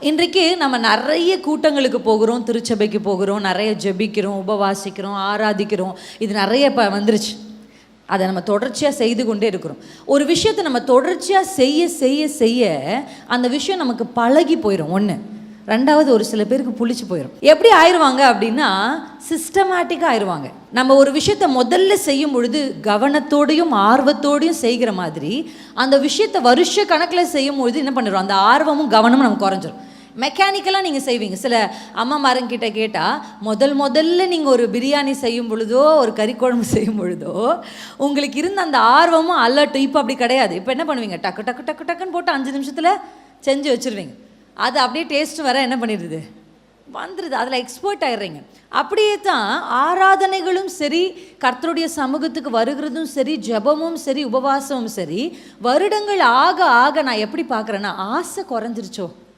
இன்றைக்கு நம்ம நிறைய கூட்டங்களுக்கு போகிறோம், திருச்சபைக்கு போகிறோம், நிறைய ஜெபிக்கிறோம், உபவாசிக்கிறோம், ஆராதிக்கிறோம். இது நிறைய இப்போ வந்துருச்சு. அதை நம்ம தொடர்ச்சியாக செய்து கொண்டே இருக்கிறோம். ஒரு விஷயத்தை நம்ம தொடர்ச்சியாக செய்ய செய்ய செய்ய அந்த விஷயம் நமக்கு பழகி போயிடும். ஒன்று. ரெண்டாவது, ஒரு சில பேருக்கு புளிச்சு போயிடும். எப்படி ஆயிடுவாங்க அப்படின்னா, சிஸ்டமேட்டிக்காக ஆயிடுவாங்க. நம்ம ஒரு விஷயத்தை முதல்ல செய்யும் பொழுது கவனத்தோடையும் ஆர்வத்தோடையும் செய்கிற மாதிரி அந்த விஷயத்தை வருஷ கணக்கில் செய்யும் பொழுது என்ன பண்ணிடுவோம், அந்த ஆர்வமும் கவனமும் நமக்கு குறைஞ்சிரும். மெக்கானிக்கலாக நீங்கள் செய்வீங்க. சில அம்மாமாரங்கிட்ட கேட்டால் முதல்ல நீங்கள் ஒரு பிரியாணி செய்யும் பொழுதோ ஒரு கறி குழம்பு செய்யும் பொழுதோ உங்களுக்கு இருந்த அந்த ஆர்வமும் அலர்ட்டும் இப்போ அப்படி கிடையாது. இப்போ என்ன பண்ணுவீங்க, டக்கு டக்கு டக்கு டக்குன்னு போட்டு 5 நிமிஷத்தில் செஞ்சு வச்சுருவீங்க. அது அப்படியே டேஸ்ட்டு வர என்ன பண்ணிடுது, வந்துடுது. அதில் எக்ஸ்பர்ட் ஆகிடுறீங்க. அப்படியே தான் ஆராதனைகளும் சரி, கர்த்தருடைய சமூகத்துக்கு வருகிறதும் சரி, ஜெபமும் சரி, உபவாசமும் சரி, வருடங்கள் ஆக ஆக நான் எப்படி பார்க்குறேன்னா, ஆசை குறைஞ்சிருச்சோ